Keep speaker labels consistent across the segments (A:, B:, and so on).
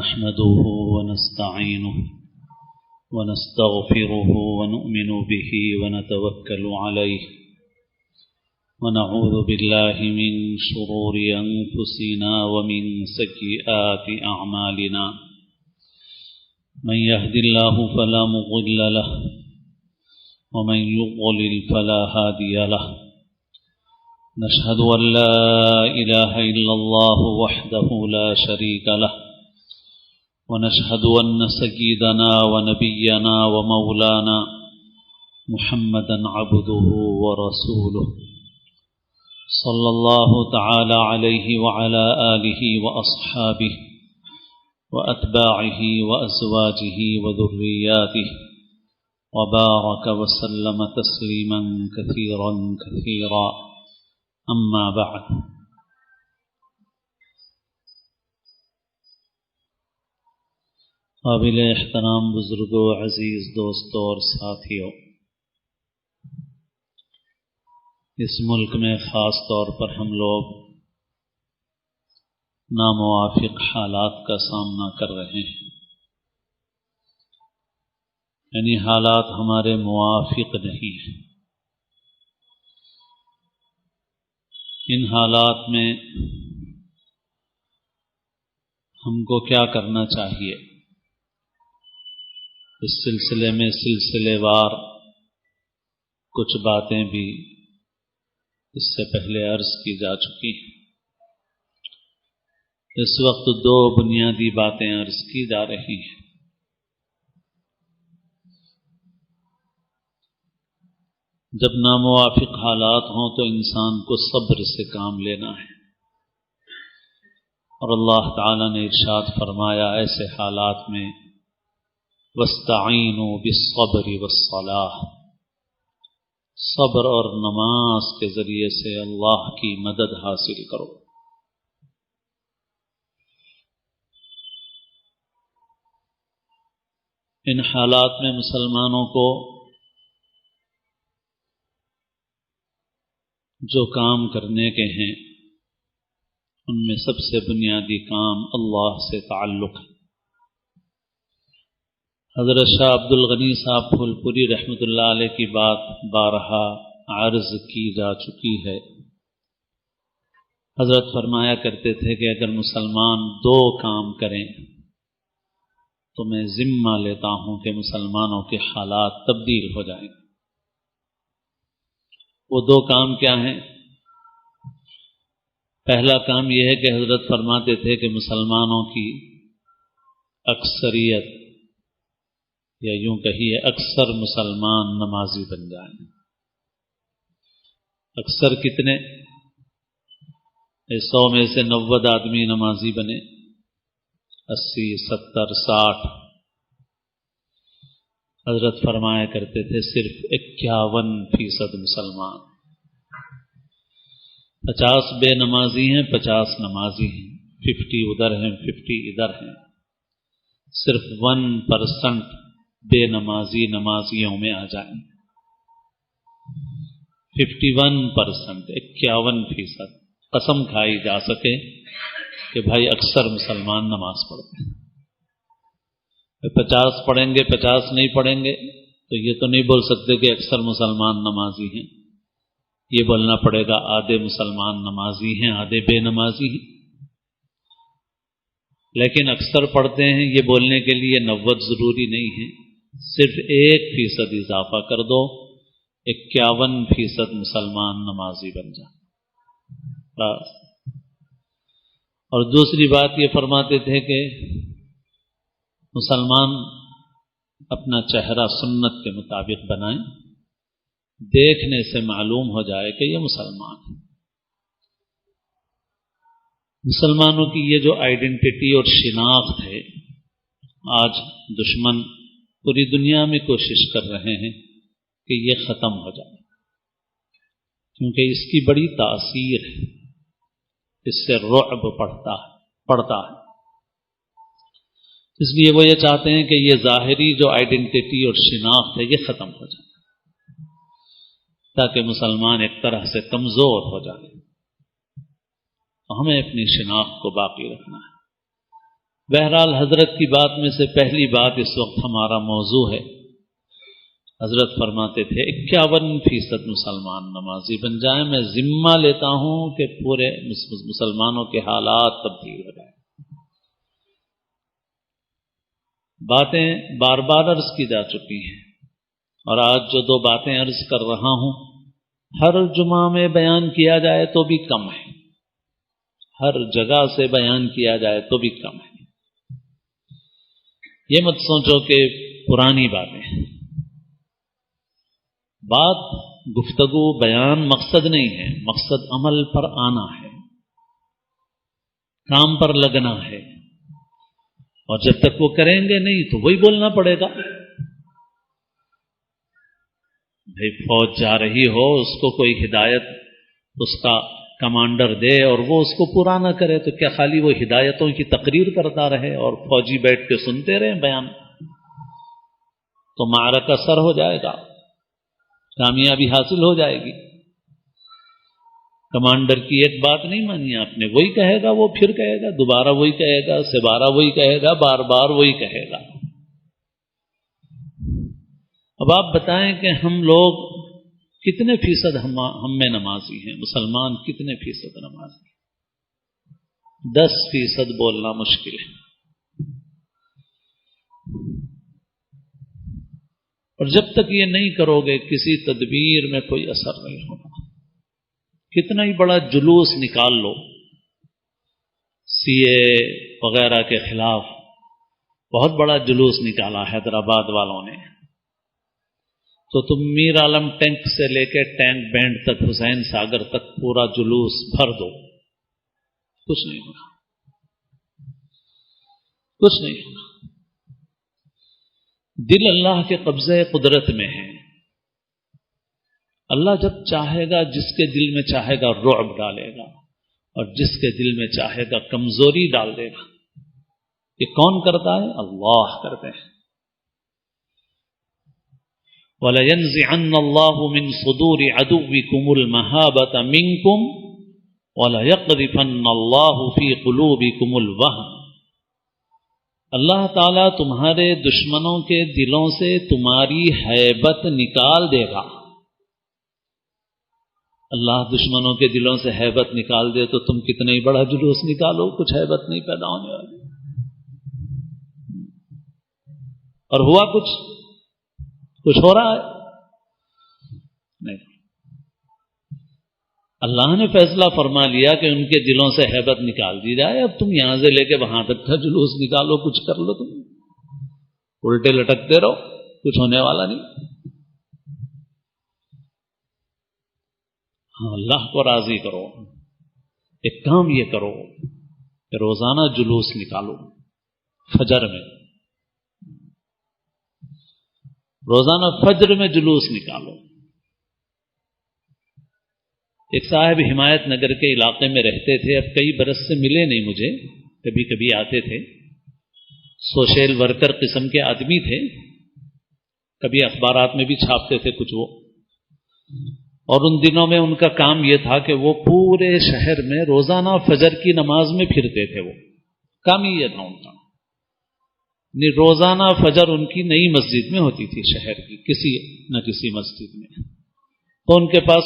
A: نحمده ونستعينه ونستغفره ونؤمن به ونتوكل عليه ونعوذ بالله من شرور أنفسنا ومن سيئات أعمالنا من يهد الله فلا مضل له ومن يضلل فلا هادي له نشهد أن لا إله إلا الله وحده لا شريك له ونشهد أن سيدنا ونبينا ومولانا محمدا عبده ورسوله صلى الله تعالى عليه وعلى آله وأصحابه وأتباعه وأزواجه وذرياته وبارك وسلم تسليما كثيرا كثيرا أما بعد قابل احترام بزرگوں، عزیز دوستوں اور ساتھیوں، اس ملک میں خاص طور پر ہم لوگ ناموافق حالات کا سامنا کر رہے ہیں، یعنی حالات ہمارے موافق نہیں ہیں۔ ان حالات میں ہم کو کیا کرنا چاہیے، اس سلسلے میں سلسلے وار کچھ باتیں بھی اس سے پہلے عرض کی جا چکی ہیں۔ اس وقت دو بنیادی باتیں عرض کی جا رہی ہیں۔ جب ناموافق حالات ہوں تو انسان کو صبر سے کام لینا ہے، اور اللہ تعالی نے ارشاد فرمایا ایسے حالات میں وَاسْتَعِينُوا بِالصَّبْرِ وَالصَّلَاةِ، صبر اور نماز کے ذریعے سے اللہ کی مدد حاصل کرو۔ ان حالات میں مسلمانوں کو جو کام کرنے کے ہیں ان میں سب سے بنیادی کام اللہ سے تعلق ہے۔ حضرت شاہ عبد الغنی صاحب پھول پوری رحمۃ اللہ علیہ کی بات بارہا عرض کی جا چکی ہے۔ حضرت فرمایا کرتے تھے کہ اگر مسلمان دو کام کریں تو میں ذمہ لیتا ہوں کہ مسلمانوں کے حالات تبدیل ہو جائیں۔ وہ دو کام کیا ہیں؟ پہلا کام یہ ہے کہ حضرت فرماتے تھے کہ مسلمانوں کی اکثریت، یا یوں کہیے اکثر مسلمان نمازی بن جائیں۔ اکثر کتنے؟ 100 میں سے 90 آدمی نمازی بنے، 80 70 60۔ حضرت فرمایا کرتے تھے صرف 51% مسلمان، 50 بے نمازی ہیں، 50 نمازی ہیں، 50 ادھر ہیں 50 ادھر ہیں، صرف 1% بے نمازی نمازیوں میں آ جائیں۔ 51%، 51%، قسم کھائی جا سکے کہ بھائی اکثر مسلمان نماز پڑھتے ہیں۔ 50 پڑھیں گے 50 نہیں پڑھیں گے تو یہ تو نہیں بول سکتے کہ اکثر مسلمان نمازی ہیں، یہ بولنا پڑے گا آدھے مسلمان نمازی ہیں آدھے بے نمازی ہیں۔ لیکن اکثر پڑھتے ہیں یہ بولنے کے لیے 90 ضروری نہیں ہے، صرف 1% اضافہ کر دو، 51% مسلمان نمازی بن جائے۔ اور دوسری بات یہ فرماتے تھے کہ مسلمان اپنا چہرہ سنت کے مطابق بنائیں، دیکھنے سے معلوم ہو جائے کہ یہ مسلمان ہے۔ مسلمانوں کی یہ جو آئیڈینٹی اور شناخت ہے، آج دشمن پوری دنیا میں کوشش کر رہے ہیں کہ یہ ختم ہو جائے، کیونکہ اس کی بڑی تاثیر ہے، اس سے رعب پڑتا ہے۔ اس لیے وہ یہ چاہتے ہیں کہ یہ ظاہری جو آئیڈینٹی اور شناخت ہے یہ ختم ہو جائے، تاکہ مسلمان ایک طرح سے کمزور ہو جائے۔ ہمیں اپنی شناخت کو باقی رکھنا ہے۔ بہرحال حضرت کی بات میں سے پہلی بات اس وقت ہمارا موضوع ہے۔ حضرت فرماتے تھے 51% مسلمان نمازی بن جائیں، میں ذمہ لیتا ہوں کہ پورے مسلمانوں کے حالات تبدیل ہو جائیں۔ باتیں بار بار عرض کی جا چکی ہیں، اور آج جو دو باتیں عرض کر رہا ہوں ہر جمعہ میں بیان کیا جائے تو بھی کم ہے، ہر جگہ سے بیان کیا جائے تو بھی کم ہے۔ یہ مت سوچو کہ پرانی باتیں، بات گفتگو بیان مقصد نہیں ہے، مقصد عمل پر آنا ہے، کام پر لگنا ہے، اور جب تک وہ کریں گے نہیں تو وہی بولنا پڑے گا۔ بھائی فوج جا رہی ہو، اس کو کوئی ہدایت اس کا کمانڈر دے اور وہ اس کو پورا نہ کرے تو کیا خالی وہ ہدایتوں کی تقریر کرتا رہے اور فوجی بیٹھ کے سنتے رہے بیان؟ تو معرکہ سر ہو جائے گا، کامیابی حاصل ہو جائے گی۔ کمانڈر کی ایک بات نہیں مانی آپ نے، وہی کہے گا، وہ پھر کہے گا، دوبارہ وہی کہے گا، سبارہ وہی کہے گا، بار بار وہی کہے گا۔ اب آپ بتائیں کہ ہم لوگ کتنے فیصد ہم میں نمازی ہیں؟ مسلمان کتنے فیصد نمازی ہیں؟ 10% بولنا مشکل ہے، اور جب تک یہ نہیں کرو گے کسی تدبیر میں کوئی اثر نہیں ہوگا۔ کتنا ہی بڑا جلوس نکال لو، CA وغیرہ کے خلاف بہت بڑا جلوس نکالا حیدرآباد والوں نے، تو تم میر عالم ٹینک سے لے کے ٹینک بینڈ تک، حسین ساگر تک پورا جلوس بھر دو، کچھ نہیں ہوگا، کچھ نہیں ہوگا۔ دل اللہ کے قبضے قدرت میں ہے۔ اللہ جب چاہے گا جس کے دل میں چاہے گا رعب ڈالے گا، اور جس کے دل میں چاہے گا کمزوری ڈال دے گا۔ یہ کون کرتا ہے؟ اللہ کرتے ہیں۔ وَلَيَنزِعَنَّ اللَّهُ مِن صُدُورِ عَدُوِّكُمُ الْمَهَابَةَ مِنكُمْ وَلَيَقْذِفَنَّ اللَّهُ فِي قُلُوبِكُمُ الْوَهْنَ۔ اللہ تعالیٰ تمہارے دشمنوں کے دلوں سے تمہاری ہیبت نکال دے گا۔ اللہ دشمنوں کے دلوں سے ہیبت نکال دے تو تم کتنا ہی بڑا جلوس نکالو، کچھ ہیبت نہیں پیدا ہونے والی۔ اور ہوا کچھ ہو رہا ہے؟ نہیں۔ اللہ نے فیصلہ فرما لیا کہ ان کے دلوں سے ہیبت نکال دی جائے، اب تم یہاں سے لے کے وہاں تک کا جلوس نکالو، کچھ کر لو، تم الٹے لٹکتے رہو، کچھ ہونے والا نہیں۔ ہاں، اللہ کو راضی کرو۔ ایک کام یہ کرو کہ روزانہ جلوس نکالو، فجر میں، روزانہ فجر میں جلوس نکالو۔ ایک صاحب حمایت نگر کے علاقے میں رہتے تھے، اب کئی برس سے ملے نہیں مجھے، کبھی کبھی آتے تھے، سوشل ورکر قسم کے آدمی تھے، کبھی اخبارات میں بھی چھاپتے تھے کچھ وہ، اور ان دنوں میں ان کا کام یہ تھا کہ وہ پورے شہر میں روزانہ فجر کی نماز میں پھرتے تھے، وہ کام ہی یہ تھا ان کا۔ روزانہ فجر ان کی نئی مسجد میں ہوتی تھی، شہر کی کسی نہ کسی مسجد میں، تو ان کے پاس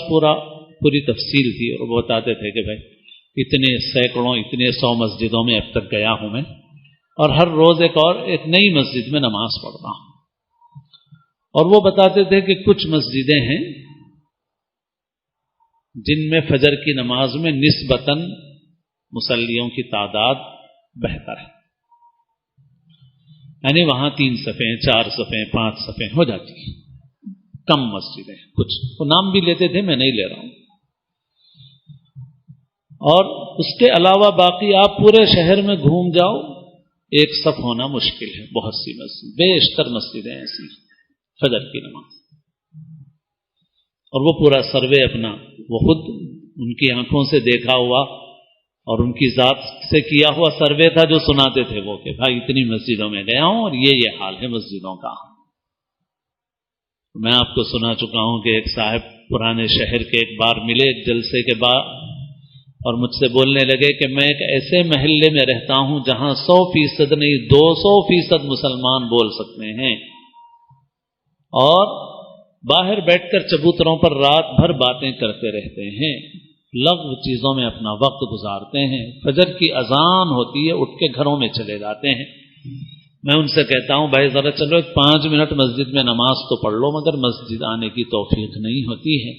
A: پوری تفصیل تھی، اور وہ بتاتے تھے کہ بھائی اتنے سینکڑوں، اتنے 100 مسجدوں میں اب تک گیا ہوں میں، اور ہر روز ایک نئی مسجد میں نماز پڑھتا ہوں۔ اور وہ بتاتے تھے کہ کچھ مسجدیں ہیں جن میں فجر کی نماز میں نسبتاً مصلیوں کی تعداد بہتر ہے، یعنی وہاں 3 صفیں، 4 صفیں، 5 صفیں ہو جاتی ہیں۔ کم مسجدیں، کچھ وہ نام بھی لیتے تھے، میں نہیں لے رہا ہوں۔ اور اس کے علاوہ باقی آپ پورے شہر میں گھوم جاؤ، ایک صف ہونا مشکل ہے، بہت سی مسجد، بیشتر مسجدیں ایسی فجر کی نماز۔ اور وہ پورا سروے اپنا، وہ خود ان کی آنکھوں سے دیکھا ہوا اور ان کی ذات سے کیا ہوا سروے تھا جو سناتے تھے وہ، کہ بھائی اتنی مسجدوں میں گیا ہوں اور یہ حال ہے مسجدوں کا۔ میں آپ کو سنا چکا ہوں کہ ایک صاحب پرانے شہر کے ایک بار ملے، ایک جلسے کے بعد اور مجھ سے بولنے لگے کہ میں ایک ایسے محلے میں رہتا ہوں جہاں 100% نہیں 200% مسلمان بول سکتے ہیں، اور باہر بیٹھ کر چبوتروں پر رات بھر باتیں کرتے رہتے ہیں، لغو چیزوں میں اپنا وقت گزارتے ہیں، فجر کی اذان ہوتی ہے اٹھ کے گھروں میں چلے جاتے ہیں۔ میں ان سے کہتا ہوں بھائی ذرا چلو 5 منٹ مسجد میں نماز تو پڑھ لو، مگر مسجد آنے کی توفیق نہیں ہوتی ہے۔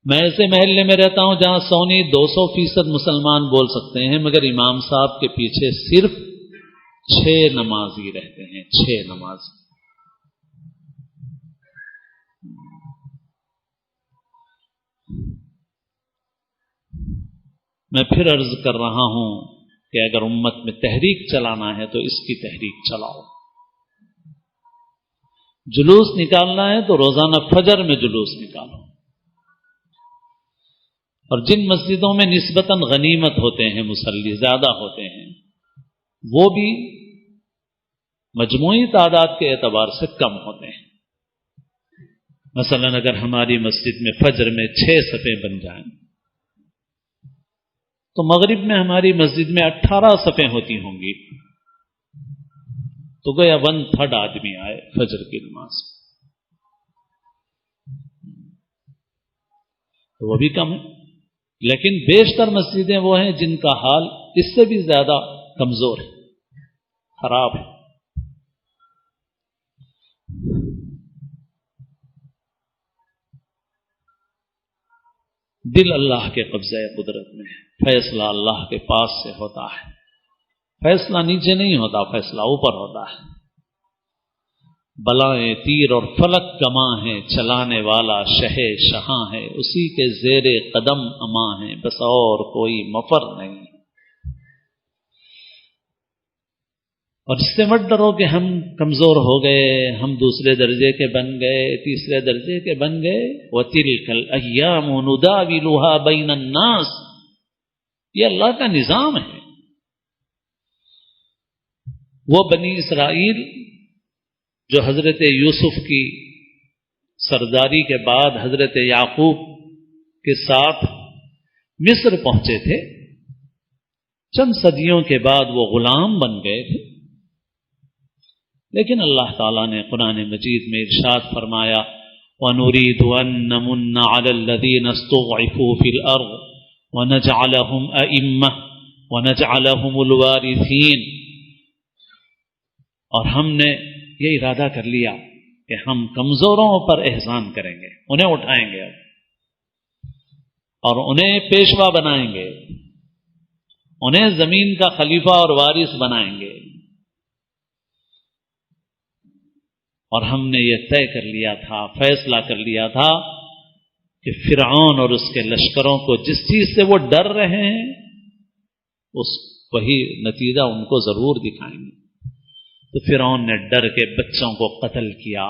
A: میں ایسے محلے میں رہتا ہوں جہاں 100-200% مسلمان بول سکتے ہیں، مگر امام صاحب کے پیچھے صرف 6 نمازی رہتے ہیں، 6 نماز۔ میں پھر عرض کر رہا ہوں کہ اگر امت میں تحریک چلانا ہے تو اس کی تحریک چلاؤ، جلوس نکالنا ہے تو روزانہ فجر میں جلوس نکالو، اور جن مسجدوں میں نسبتاً غنیمت ہوتے ہیں، مصلی زیادہ ہوتے ہیں، وہ بھی مجموعی تعداد کے اعتبار سے کم ہوتے ہیں۔ مثلا اگر ہماری مسجد میں فجر میں 6 صفیں بن جائیں تو مغرب میں ہماری مسجد میں 18 صفیں ہوتی ہوں گی، تو گویا 1/3 آدمی آئے فجر کی نماز، تو وہ بھی کم ہے۔ لیکن بیشتر مسجدیں وہ ہیں جن کا حال اس سے بھی زیادہ کمزور ہے، خراب ہے۔ دل اللہ کے قبضہ قدرت میں ہے، فیصلہ اللہ کے پاس سے ہوتا ہے، فیصلہ نیچے نہیں ہوتا، فیصلہ اوپر ہوتا ہے۔ بلائیں تیر اور فلک کماں ہیں، چلانے والا شہ شہاں ہے، اسی کے زیر قدم اماں ہیں، بس اور کوئی مفر نہیں۔ اور اس سے مت ڈرو کہ ہم کمزور ہو گئے، ہم دوسرے درجے کے بن گئے، تیسرے درجے کے بن گئے۔ وَتِلْكَ الْأَيَّامُ نُدَاوِلُهَا بَيْنَ النَّاسِ، یہ اللہ کا نظام ہے۔ وہ بنی اسرائیل جو حضرت یوسف کی سرداری کے بعد حضرت یعقوب کے ساتھ مصر پہنچے تھے، چند صدیوں کے بعد وہ غلام بن گئے تھے، لیکن اللہ تعالیٰ نے قرآن مجید میں ارشاد فرمایا وَنُرِيدُ أَن نَّمُنَّ عَلَى الَّذِينَ اسْتُضْعِفُوا فِي الْأَرْضِ وَنَجْعَلَهُمْ أَئِمَّةً وَنَجْعَلَهُمُ الْوَارِثِينَ، اور ہم نے یہ ارادہ کر لیا کہ ہم کمزوروں پر احسان کریں گے، انہیں اٹھائیں گے اور انہیں پیشوا بنائیں گے، انہیں زمین کا خلیفہ اور وارث بنائیں گے۔ اور ہم نے یہ طے کر لیا تھا، فیصلہ کر لیا تھا کہ فرعون اور اس کے لشکروں کو جس چیز سے وہ ڈر رہے ہیں اس وہی نتیجہ ان کو ضرور دکھائیں گے۔ تو فرعون نے ڈر کے بچوں کو قتل کیا،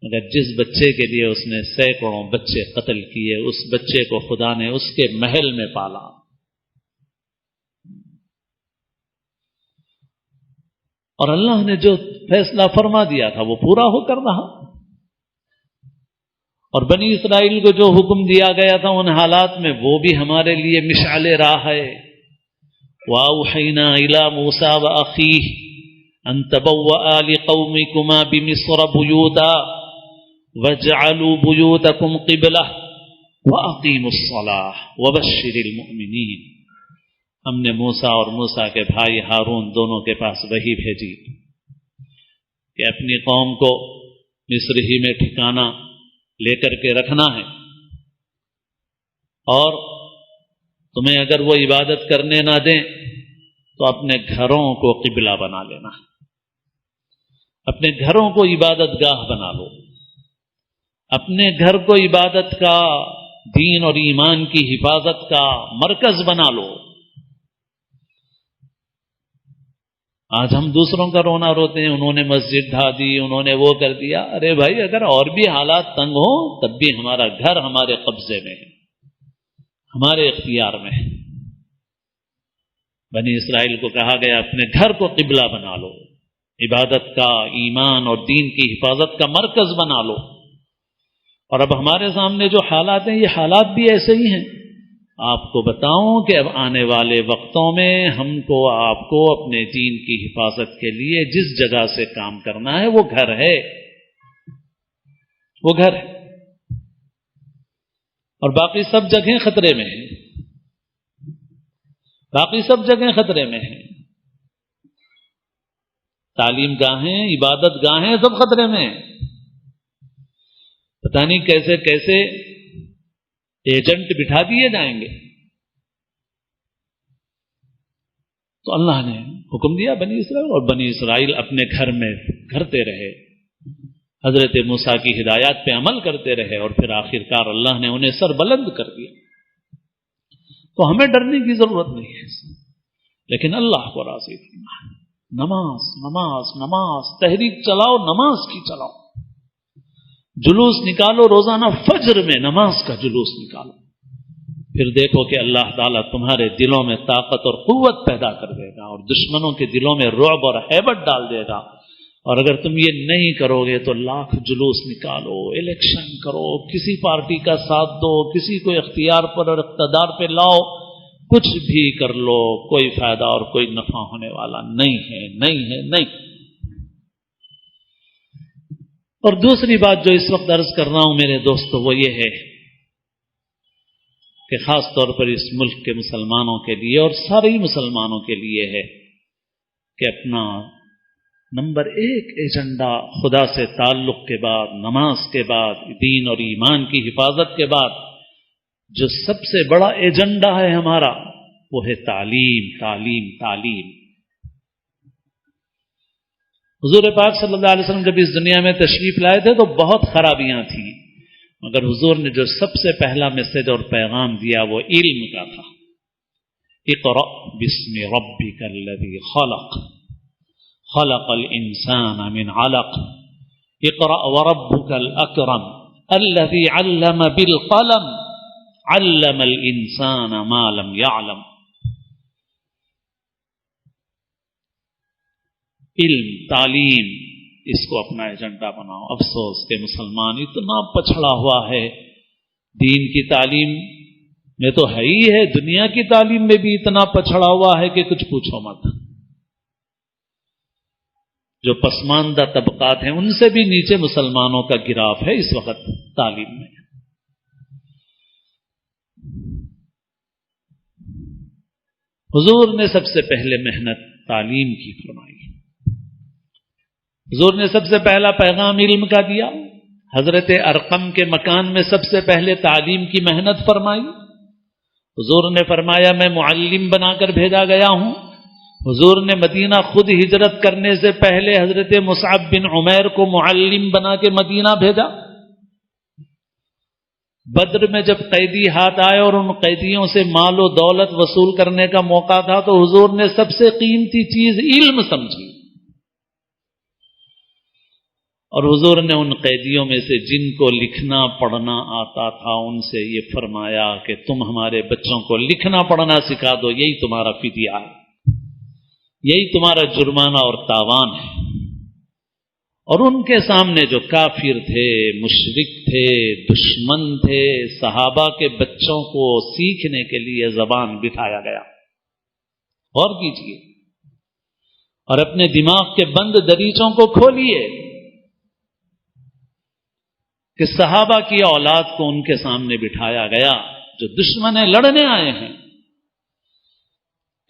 A: مگر جس بچے کے لیے اس نے سینکڑوں بچے قتل کیے، اس بچے کو خدا نے اس کے محل میں پالا۔ اور اللہ نے جو فیصلہ فرما دیا تھا وہ پورا ہو کر رہا، اور بنی اسرائیل کو جو حکم دیا گیا تھا ان حالات میں وہ بھی ہمارے لیے مشعل راہ ہے۔ وَأَوْحَيْنَا إِلَى مُوسَىٰ وَأَخِيهِ أَن تَبَوَّآ لِقَوْمِكُمَا بِمِصْرَ بُيُوتًا وَاجْعَلُوا بُيُوتَكُمْ قِبْلَةً وَأَقِيمُوا الصَّلَاةَ وَبَشِّرِ الْمُؤْمِنِينَ۔ ہم نے موسیٰ اور موسیٰ کے بھائی ہارون دونوں کے پاس وحی بھیجی کہ اپنی قوم کو مصر ہی میں ٹھکانہ لے کر کے رکھنا ہے، اور تمہیں اگر وہ عبادت کرنے نہ دیں تو اپنے گھروں کو قبلہ بنا لینا، اپنے گھروں کو عبادت گاہ بنا لو، اپنے گھر کو عبادت کا، دین اور ایمان کی حفاظت کا مرکز بنا لو۔ آج ہم دوسروں کا رونا روتے ہیں، انہوں نے مسجد ڈھا دی، انہوں نے وہ کر دیا۔ ارے بھائی، اگر اور بھی حالات تنگ ہوں تب بھی ہمارا گھر ہمارے قبضے میں ہے، ہمارے اختیار میں ہے۔ بنی اسرائیل کو کہا گیا اپنے گھر کو قبلہ بنا لو، عبادت کا، ایمان اور دین کی حفاظت کا مرکز بنا لو۔ اور اب ہمارے سامنے جو حالات ہیں یہ حالات بھی ایسے ہی ہیں۔ آپ کو بتاؤں کہ اب آنے والے وقتوں میں ہم کو آپ کو اپنے دین کی حفاظت کے لیے جس جگہ سے کام کرنا ہے وہ گھر ہے، وہ گھر ہے، اور باقی سب جگہیں خطرے میں ہیں، باقی سب جگہیں خطرے میں ہیں، تعلیم گاہیں، عبادت گاہیں سب خطرے میں ہیں۔ پتہ نہیں کیسے کیسے ایجنٹ بٹھا دیے جائیں گے۔ تو اللہ نے حکم دیا بنی اسرائیل، اور بنی اسرائیل اپنے گھر میں کرتے رہے، حضرت موسیٰ کی ہدایات پہ عمل کرتے رہے، اور پھر آخرکار اللہ نے انہیں سر بلند کر دیا۔ تو ہمیں ڈرنے کی ضرورت نہیں ہے، لیکن اللہ کو راضی کرنا ہے۔ نماز نماز نماز، تحریک چلاؤ، نماز کی چلاؤ، جلوس نکالو، روزانہ فجر میں نماز کا جلوس نکالو، پھر دیکھو کہ اللہ تعالیٰ تمہارے دلوں میں طاقت اور قوت پیدا کر دے گا، اور دشمنوں کے دلوں میں رعب اور ہیبت ڈال دے گا۔ اور اگر تم یہ نہیں کرو گے تو لاکھ جلوس نکالو، الیکشن کرو، کسی پارٹی کا ساتھ دو، کسی کو اختیار پر اور اقتدار پہ لاؤ، کچھ بھی کر لو، کوئی فائدہ اور کوئی نفع ہونے والا نہیں ہے، نہیں ہے، نہیں۔ اور دوسری بات جو اس وقت عرض کر رہا ہوں میرے دوستو، وہ یہ ہے کہ خاص طور پر اس ملک کے مسلمانوں کے لیے اور سارے ہی مسلمانوں کے لیے ہے کہ اپنا نمبر ایک ایجنڈا خدا سے تعلق کے بعد، نماز کے بعد، دین اور ایمان کی حفاظت کے بعد جو سب سے بڑا ایجنڈا ہے ہمارا، وہ ہے تعلیم، تعلیم، تعلیم۔ حضور پاک صلی اللہ علیہ وسلم جب اس دنیا میں تشریف لائے تھے تو بہت خرابیاں تھیں، مگر حضور نے جو سب سے پہلا میسج اور پیغام دیا وہ علم کا تھا۔ اقرأ باسم ربک الذی خلق، خلق الانسان من علق، اقرأ وربک الاکرم الذی علم بالقلم، علم الانسان ما لم يعلم۔ علم، تعلیم، اس کو اپنا ایجنڈا بناؤ۔ افسوس کہ مسلمان اتنا پچھڑا ہوا ہے، دین کی تعلیم میں تو ہے ہی ہے، دنیا کی تعلیم میں بھی اتنا پچھڑا ہوا ہے کہ کچھ پوچھو مت۔ جو پسماندہ طبقات ہیں ان سے بھی نیچے مسلمانوں کا گراف ہے اس وقت تعلیم میں۔ حضور نے سب سے پہلے محنت تعلیم کی فرمائی، حضور نے سب سے پہلا پیغام علم کا دیا، حضرت ارقم کے مکان میں سب سے پہلے تعلیم کی محنت فرمائی۔ حضور نے فرمایا میں معلم بنا کر بھیجا گیا ہوں۔ حضور نے مدینہ خود ہجرت کرنے سے پہلے حضرت مصعب بن عمیر کو معلم بنا کے مدینہ بھیجا۔ بدر میں جب قیدی ہاتھ آئے اور ان قیدیوں سے مال و دولت وصول کرنے کا موقع تھا تو حضور نے سب سے قیمتی چیز علم سمجھی، اور حضور نے ان قیدیوں میں سے جن کو لکھنا پڑھنا آتا تھا ان سے یہ فرمایا کہ تم ہمارے بچوں کو لکھنا پڑھنا سکھا دو، یہی تمہارا فدیہ ہے، یہی تمہارا جرمانہ اور تاوان ہے۔ اور ان کے سامنے جو کافر تھے، مشرک تھے، دشمن تھے، صحابہ کے بچوں کو سیکھنے کے لیے زبان بٹھایا گیا۔ غور کیجیے اور اپنے دماغ کے بند دریچوں کو کھولیے کہ صحابہ کی اولاد کو ان کے سامنے بٹھایا گیا جو دشمن لڑنے آئے ہیں۔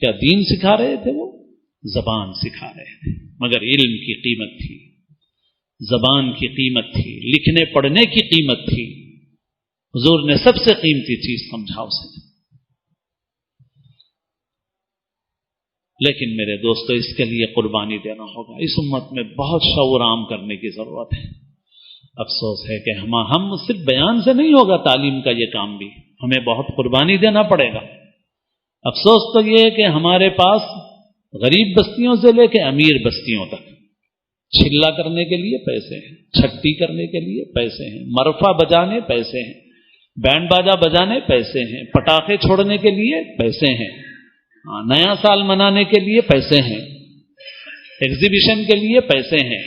A: کیا دین سکھا رہے تھے؟ وہ زبان سکھا رہے تھے، مگر علم کی قیمت تھی، زبان کی قیمت تھی، لکھنے پڑھنے کی قیمت تھی۔ حضور نے سب سے قیمتی چیز سمجھا اسے۔ لیکن میرے دوستو اس کے لیے قربانی دینا ہوگا، اس امت میں بہت شعور عام کرنے کی ضرورت ہے۔ افسوس ہے کہ ہم صرف بیان سے نہیں ہوگا تعلیم کا یہ کام، بھی ہمیں بہت قربانی دینا پڑے گا۔ افسوس تو یہ ہے کہ ہمارے پاس غریب بستیوں سے لے کے امیر بستیوں تک چھلا کرنے کے لیے پیسے ہیں، چھٹی کرنے کے لیے پیسے ہیں، مرفا بجانے پیسے ہیں، بینڈ باجا بجانے پیسے ہیں، پٹاخے چھوڑنے کے لیے پیسے ہیں، نیا سال منانے کے لیے پیسے ہیں، ایگزیبیشن کے لیے پیسے ہیں۔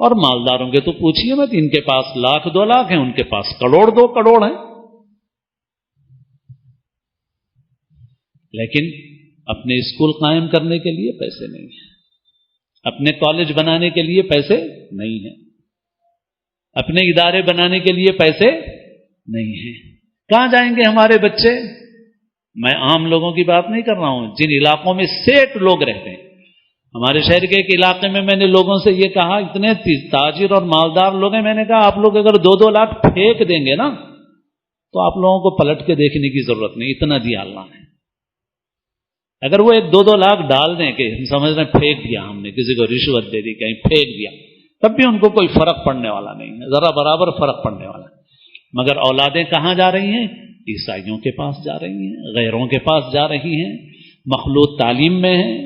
A: اور مالداروں کے تو پوچھئے مت، ان کے پاس لاکھ 2 لاکھ ہیں، ان کے پاس کروڑ 2 کروڑ ہیں۔ لیکن اپنے اسکول قائم کرنے کے لیے پیسے نہیں ہیں، اپنے کالج بنانے کے لیے پیسے نہیں ہیں، اپنے ادارے بنانے کے لیے پیسے نہیں ہیں۔ کہاں جائیں گے ہمارے بچے؟ میں عام لوگوں کی بات نہیں کر رہا ہوں، جن علاقوں میں سیٹ لوگ رہتے ہیں۔ ہمارے شہر کے ایک علاقے میں نے لوگوں سے یہ کہا، اتنے تاجر اور مالدار لوگ ہیں، میں نے کہا آپ لوگ اگر 2-2 لاکھ پھینک دیں گے نا تو آپ لوگوں کو پلٹ کے دیکھنے کی ضرورت نہیں، اتنا دیا اللہ نے۔ اگر وہ 1-2 لاکھ ڈال دیں کہ ہم سمجھ رہے ہیں پھینک دیا ہم نے، کسی کو رشوت دے دی، کہیں پھینک دیا، تب بھی ان کو کوئی فرق پڑنے والا نہیں ہے، ذرا برابر فرق پڑنے والا ہے۔ مگر اولادیں کہاں جا رہی ہیں؟ عیسائیوں کے پاس جا رہی ہیں، غیروں کے پاس جا رہی ہیں، مخلوط تعلیم میں ہیں،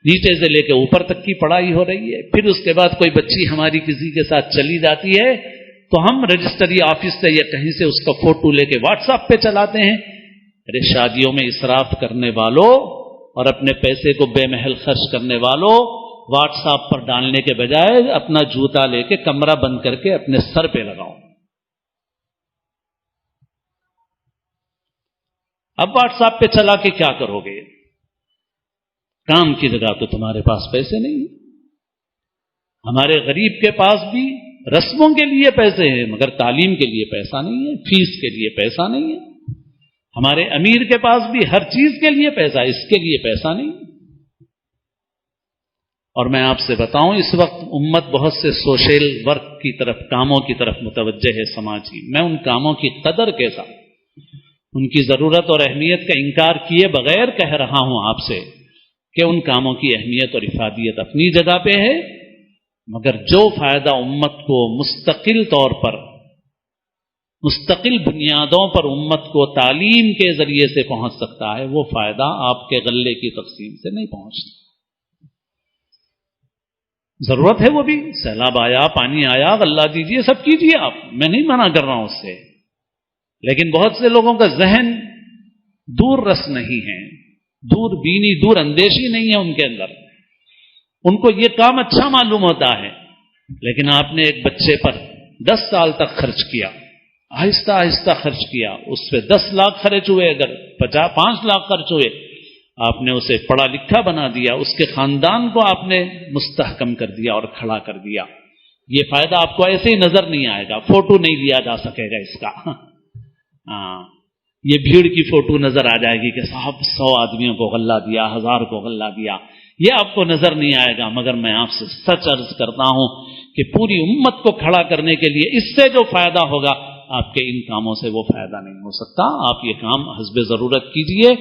A: نیچے سے لے کے اوپر تک کی پڑھائی ہو رہی ہے۔ پھر اس کے بعد کوئی بچی ہماری کسی کے ساتھ چلی جاتی ہے تو ہم رجسٹری آفس سے یا کہیں سے اس کا فوٹو لے کے واٹس ایپ پہ چلاتے ہیں۔ ارے شادیوں میں اسراف کرنے والوں اور اپنے پیسے کو بے محل خرچ کرنے والوں، واٹس ایپ پر ڈالنے کے بجائے اپنا جوتا لے کے کمرہ بند کر کے اپنے سر پہ لگاؤ۔ اب واٹس ایپ پہ چلا کے کیا کرو گے؟ کام کی جگہ تو تمہارے پاس پیسے نہیں ہیں۔ ہمارے غریب کے پاس بھی رسموں کے لیے پیسے ہیں مگر تعلیم کے لیے پیسہ نہیں ہے، فیس کے لیے پیسہ نہیں ہے۔ ہمارے امیر کے پاس بھی ہر چیز کے لیے پیسہ، اس کے لیے پیسہ نہیں۔ اور میں آپ سے بتاؤں، اس وقت امت بہت سے سوشل ورک کی طرف، کاموں کی طرف متوجہ ہے سماجی۔ میں ان کاموں کی قدر کے ساتھ، ان کی ضرورت اور اہمیت کا انکار کیے بغیر کہہ رہا ہوں آپ سے کہ ان کاموں کی اہمیت اور افادیت اپنی جگہ پہ ہے، مگر جو فائدہ امت کو مستقل طور پر، مستقل بنیادوں پر امت کو تعلیم کے ذریعے سے پہنچ سکتا ہے، وہ فائدہ آپ کے غلے کی تقسیم سے نہیں پہنچتا۔ ضرورت ہے وہ بھی، سیلاب آیا، پانی آیا، غلہ دیجیے، سب کیجیے آپ، میں نہیں منع کر رہا ہوں اس سے، لیکن بہت سے لوگوں کا ذہن دور رس نہیں ہے، دور بینی، دور اندیشی نہیں ہے ان کے اندر۔ ان کو یہ کام اچھا معلوم ہوتا ہے، لیکن آپ نے ایک بچے پر 10 سال تک خرچ کیا، آہستہ آہستہ خرچ کیا، اس پہ 10 لاکھ خرچ ہوئے، اگر 5 لاکھ خرچ ہوئے، آپ نے اسے پڑھا لکھا بنا دیا، اس کے خاندان کو آپ نے مستحکم کر دیا اور کھڑا کر دیا۔ یہ فائدہ آپ کو ایسے ہی نظر نہیں آئے گا، فوٹو نہیں لیا جا سکے گا اس کا۔ یہ بھیڑ کی فوٹو نظر آ جائے گی کہ صاحب 100 آدمیوں کو غلہ دیا، 1000 کو غلہ دیا، یہ آپ کو نظر نہیں آئے گا۔ مگر میں آپ سے سچ عرض کرتا ہوں کہ پوری امت کو کھڑا کرنے کے لیے اس سے جو فائدہ ہوگا، آپ کے ان کاموں سے وہ فائدہ نہیں ہو سکتا۔ آپ یہ کام حسب ضرورت کیجئے،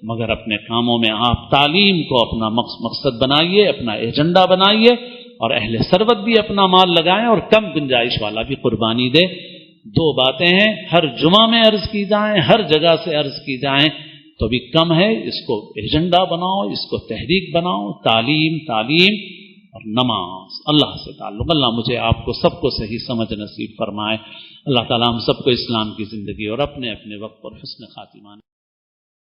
A: مگر اپنے کاموں میں آپ تعلیم کو اپنا مقصد بنائیے، اپنا ایجنڈا بنائیے، اور اہل ثروت بھی اپنا مال لگائیں اور کم گنجائش والا بھی قربانی دے۔ 2 باتیں ہیں، ہر جمعہ میں عرض کی جائیں، ہر جگہ سے عرض کی جائیں تو بھی کم ہے۔ اس کو ایجنڈا بناؤ، اس کو تحریک بناؤ، تعلیم اور نماز، اللہ سے تعلق۔ اللہ مجھے آپ کو سب کو صحیح سمجھ نصیب فرمائے۔ اللہ تعالیٰ ہم سب کو اسلام کی زندگی اور اپنے اپنے وقت پر حسن خاتمہ